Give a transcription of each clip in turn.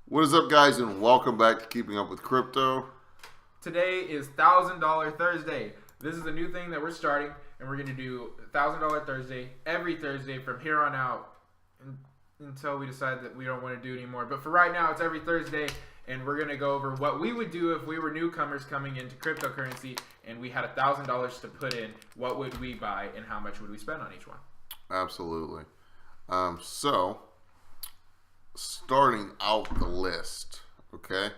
What is up, guys, and welcome back to Keeping Up with Crypto. Today is $1,000 Thursday. This is a new thing that we're starting, and we're going to do $1,000 Thursday every Thursday from here on out until we decide that we don't want to do it anymore. But for right now, it's every Thursday, and we're going to go over what we would do if we were newcomers coming into cryptocurrency and we had $1,000 to put in. What would we buy, and how much would we spend on each one? Absolutely. So, starting out the list, okay?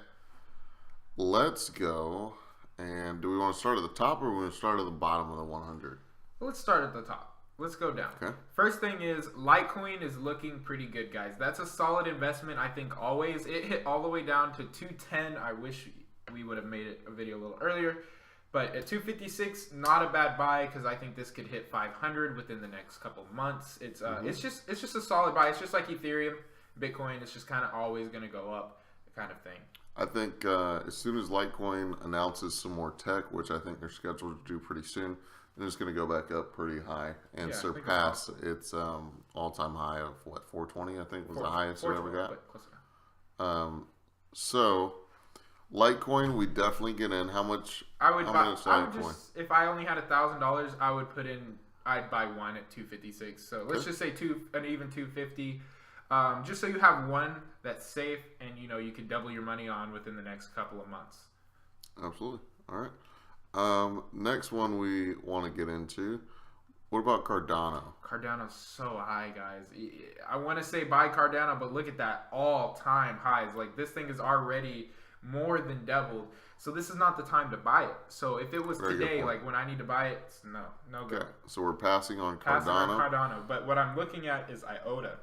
Let's go. And do we want to start at the top or we want to start at the bottom of the 100? Let's start at the top. Let's go down. Okay. First thing is Litecoin is looking pretty good, guys. That's a solid investment, I think, always. It hit all the way down to 210. I wish we would have made it a video a little earlier. But at 256, not a bad buy because I think this could hit 500 within the next couple of months. It's just a solid buy. It's just like Ethereum, Bitcoin. It's just kind of always going to go up, kind of thing. I think as soon as Litecoin announces some more tech, which I think they're scheduled to do pretty soon, then it's going to go back up pretty high and surpass its all-time high of, what, 420, I think was the highest it ever got. So, Litecoin, we definitely get in. How much? I would just, if I only had $1,000, I would put in. I'd buy one at 256. So let's just say an even 250. Just so you have one that's safe and you can double your money on within the next couple of months. Absolutely. All right. Next one we want to get into. What about Cardano? Cardano's so high, guys. I want to say buy Cardano, but look at that all-time highs. Like, this thing is already more than doubled. So this is not the time to buy it. So if it was today, like when I need to buy it, no go. Okay. So we're passing on Cardano. Passing on Cardano. But what I'm looking at is IOTA.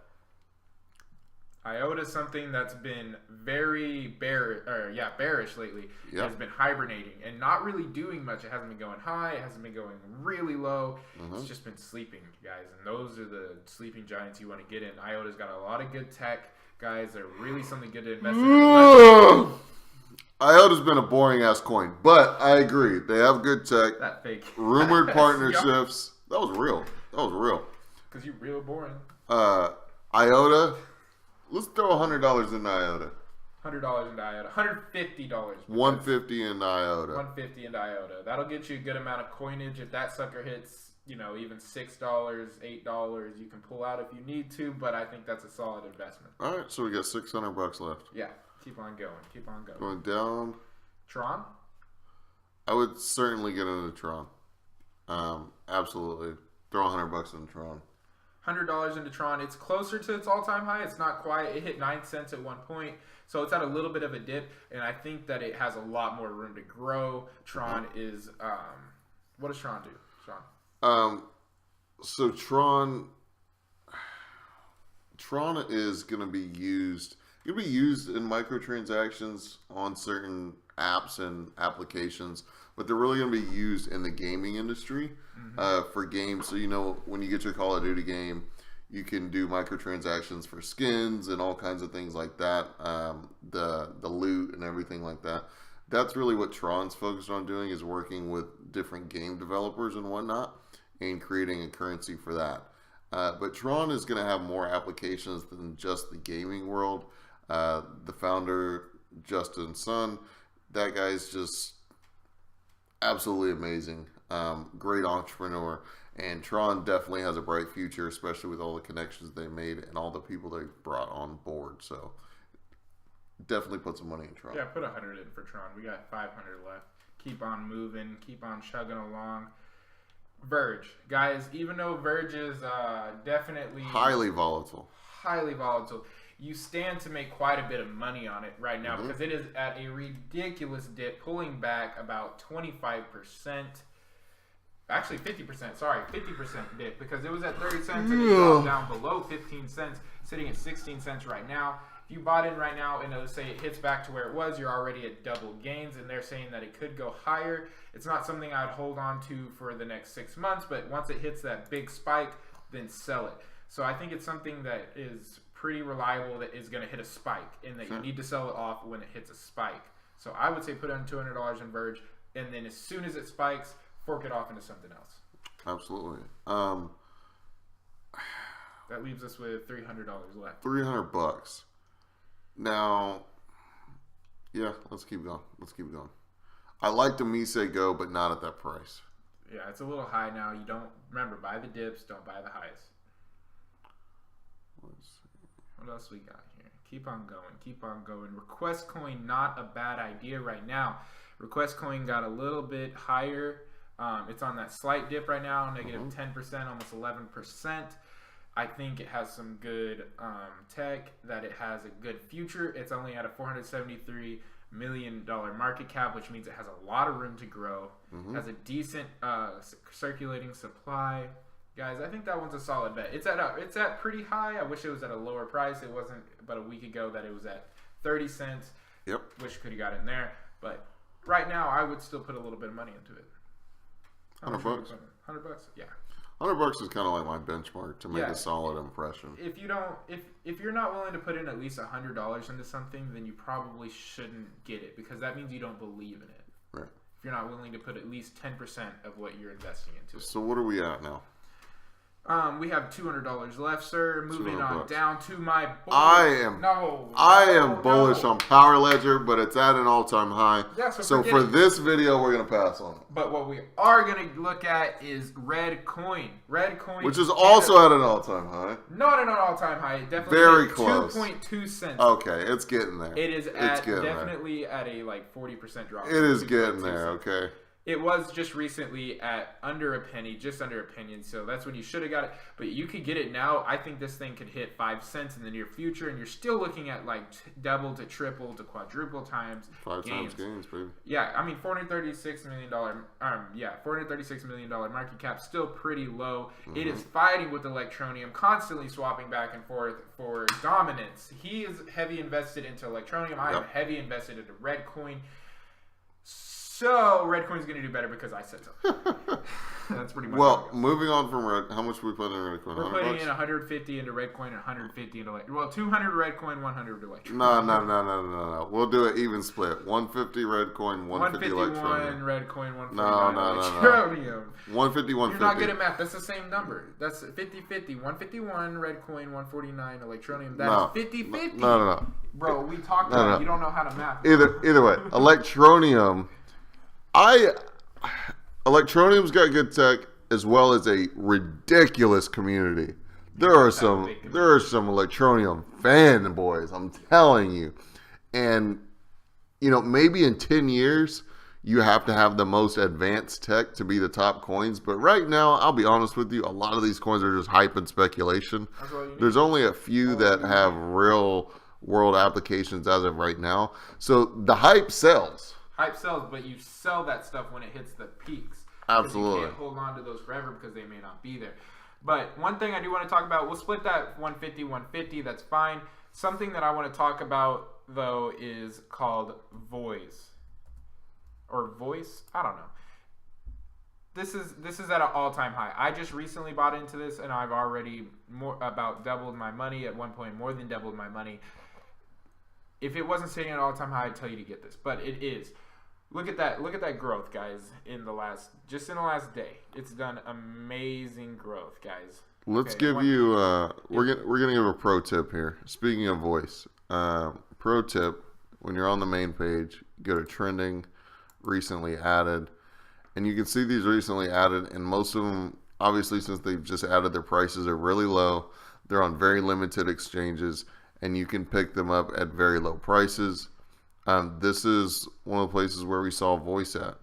IOTA is something that's been very bearish lately. It has been hibernating and not really doing much. It hasn't been going high. It hasn't been going really low. It's just been sleeping, guys. And those are the sleeping giants you want to get in. IOTA's got a lot of good tech, guys. They're really something good to invest in. IOTA's been a boring-ass coin, but I agree. They have good tech. That fake. Rumored partnerships. That was real. Because you're real boring. IOTA. Let's throw $100 in IOTA. $100 into IOTA. $150. $150 in IOTA. $150 in IOTA. That'll get you a good amount of coinage. If that sucker hits, even $6, $8, you can pull out if you need to. But I think that's a solid investment. All right, so we got $600 left. Yeah, keep on going. Keep on going. Going down. Tron. I would certainly get into Tron. Absolutely, throw $100 into Tron. $100 into Tron. It's closer to its all-time high. It's not quite. It hit 9 cents at one point, so it's at a little bit of a dip, and I think that it has a lot more room to grow. Tron is what does Tron do? So Tron is going to be used. It'll be used in microtransactions on certain apps and applications, but they're really going to be used in the gaming industry for games. So, when you get your Call of Duty game, you can do microtransactions for skins and all kinds of things like that, the loot and everything like that. That's really what Tron's focused on doing, is working with different game developers and whatnot and creating a currency for that. But Tron is going to have more applications than just the gaming world. The founder, Justin Sun, that guy's just absolutely amazing. Great entrepreneur. And Tron definitely has a bright future, especially with all the connections they made and all the people they brought on board. So definitely put some money in Tron. Yeah, put 100 in for Tron. We got 500 left. Keep on moving. Keep on chugging along. Verge. Guys, even though Verge is definitely highly volatile, you stand to make quite a bit of money on it right now because it is at a ridiculous dip, pulling back about 25%. Actually, 50%. Sorry, 50% dip because it was at 30 cents and it dropped down below 15 cents, sitting at 16 cents right now. If you bought in right now and let's say it hits back to where it was, you're already at double gains, and they're saying that it could go higher. It's not something I'd hold on to for the next 6 months, but once it hits that big spike, then sell it. So I think it's something that is pretty reliable, that is going to hit a spike, and that you need to sell it off when it hits a spike. So I would say put on $200 in Verge, and then as soon as it spikes, fork it off into something else. Absolutely. That leaves us with $300 left. $300. Now, Yeah, let's keep going. Let's keep going. I like the Mise Go, but not at that price. Yeah, it's a little high now. You don't remember, buy the dips, don't buy the highs. Let's see. What else we got here? Keep on going. Keep on going. Request coin, not a bad idea right now. Request coin got a little bit higher. It's on that slight dip right now, negative 10%, almost 11%. I think it has some good tech, that it has a good future. It's only at a $473 million market cap, which means it has a lot of room to grow. Has a decent circulating supply. Guys, I think that one's a solid bet. It's at pretty high. I wish it was at a lower price. It wasn't but a week ago that it was at 30 cents. Yep. Wish could have got in there. But right now, I would still put a little bit of money into it. $100? $100? Yeah. $100 is kind of like my benchmark to make a solid impression. If you're not willing to put in at least $100 into something, then you probably shouldn't get it, because that means you don't believe in it. Right. If you're not willing to put at least 10% of what you're investing into it. So what are we at now? We have $200 left, sir. Moving on down to my board. I am bullish on Power Ledger, but it's at an all-time high. Yeah, so for this video, we're gonna pass on it. But what we are gonna look at is Red Coin. Red Coin, which is also at an all-time high. Not at an all-time high. Definitely very close. 2.2 cents. Okay, it's getting there. It is definitely at a 40% drop. It is getting there. Okay. It was just recently at under a penny, just under a penny, so that's when you should have got it. But you could get it now. I think this thing could hit 5 cents in the near future, and you're still looking at like double to triple to quadruple times 5 times gains, baby. Yeah, I mean $436 million. $436 million market cap, still pretty low. It is fighting with Electronium, constantly swapping back and forth for dominance. He is heavy invested into Electronium. I am heavy invested into Red Coin. So Red Coin's going to do better because I said so. That's pretty much. Well, moving on from Red, how much are we putting in Red Coin? We're putting in 150 into Red Coin and 150 into Well, 200 Red Coin, 100 Electron. No. We'll do an even split. 150 Red Coin, 150 Electronium. 151 Red Coin, 149 Electronium. 150, 150. You're not good at math. That's the same number. That's 50-50. 151 Red Coin, 149 Electronium. That's 50-50. No. Bro, we talked about it. You don't know how to math. Either way, Electronium. Electronium's got good tech as well as a ridiculous community. There are some Electronium fanboys, I'm telling you. And maybe in 10 years you have to have the most advanced tech to be the top coins, but right now, I'll be honest with you, a lot of these coins are just hype and speculation. There's only a few that have real world applications as of right now. So the hype sells. Hype sells, but you sell that stuff when it hits the peaks. Absolutely. You can't hold on to those forever because they may not be there. But one thing I do want to talk about, we'll split that 150, that's fine. Something that I want to talk about, though, is called Voice. Or Voice? I don't know. This is at an all-time high. I just recently bought into this, and I've already about doubled my money. At one point, more than doubled my money. If it wasn't sitting at an all-time high, I'd tell you to get this, but it is. Look at that growth, guys, in the last day. It's done amazing growth, guys. Let's give you we're gonna give a pro tip here. Speaking of Voice, pro tip, when you're on the main page, go to trending, recently added, and you can see these recently added, and most of them, obviously, since they've just added, their prices are really low. They're on very limited exchanges, and you can pick them up at very low prices. This is one of the places where we saw Voice at.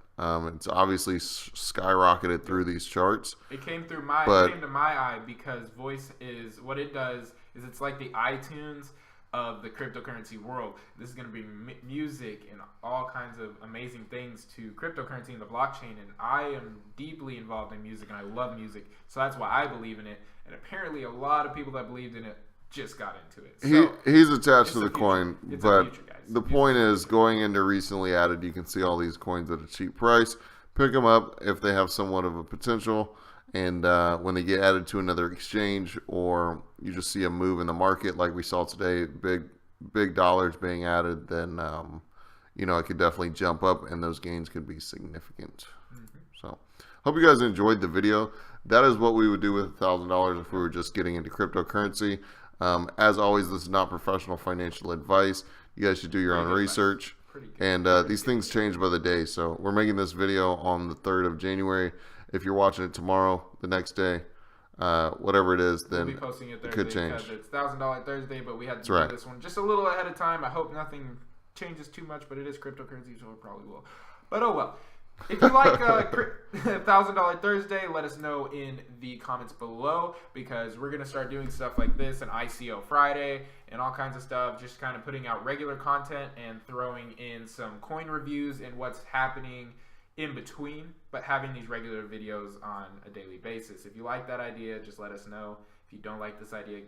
It's obviously skyrocketed through these charts. It came to my eye because Voice is what it does is it's like the iTunes of the cryptocurrency world. This is going to bring music and all kinds of amazing things to cryptocurrency and the blockchain. And I am deeply involved in music and I love music, so that's why I believe in it. And apparently, a lot of people that believed in it just got into it. So he's attached to the coin, but the point is, going into recently added, you can see all these coins at a cheap price. Pick them up if they have somewhat of a potential, and when they get added to another exchange, or you just see a move in the market like we saw today, big dollars being added, then it could definitely jump up, and those gains could be significant. So, hope you guys enjoyed the video. That is what we would do with $1,000 if we were just getting into cryptocurrency. As always, this is not professional financial advice. You guys should do your own research. Pretty good. And these things change by the day. So we're making this video on the 3rd of January. If you're watching it tomorrow, the next day, whatever it is, then we'll be posting it Thursday could change. Because it's $1,000 Thursday, but we had to do right. this one just a little ahead of time. I hope nothing changes too much, but it is cryptocurrency, so it probably will. But oh well. If you like $1,000 Thursday, let us know in the comments below, because we're going to start doing stuff like this, an ICO Friday, and all kinds of stuff, just kind of putting out regular content and throwing in some coin reviews and what's happening in between, but having these regular videos on a daily basis. If you like that idea, just let us know. If you don't like this idea,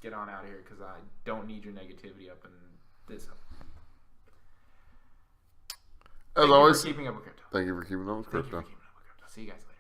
get on out of here, because I don't need your negativity up in this. As always, keeping up with crypto. Thank you for keeping up with crypto. See you guys later.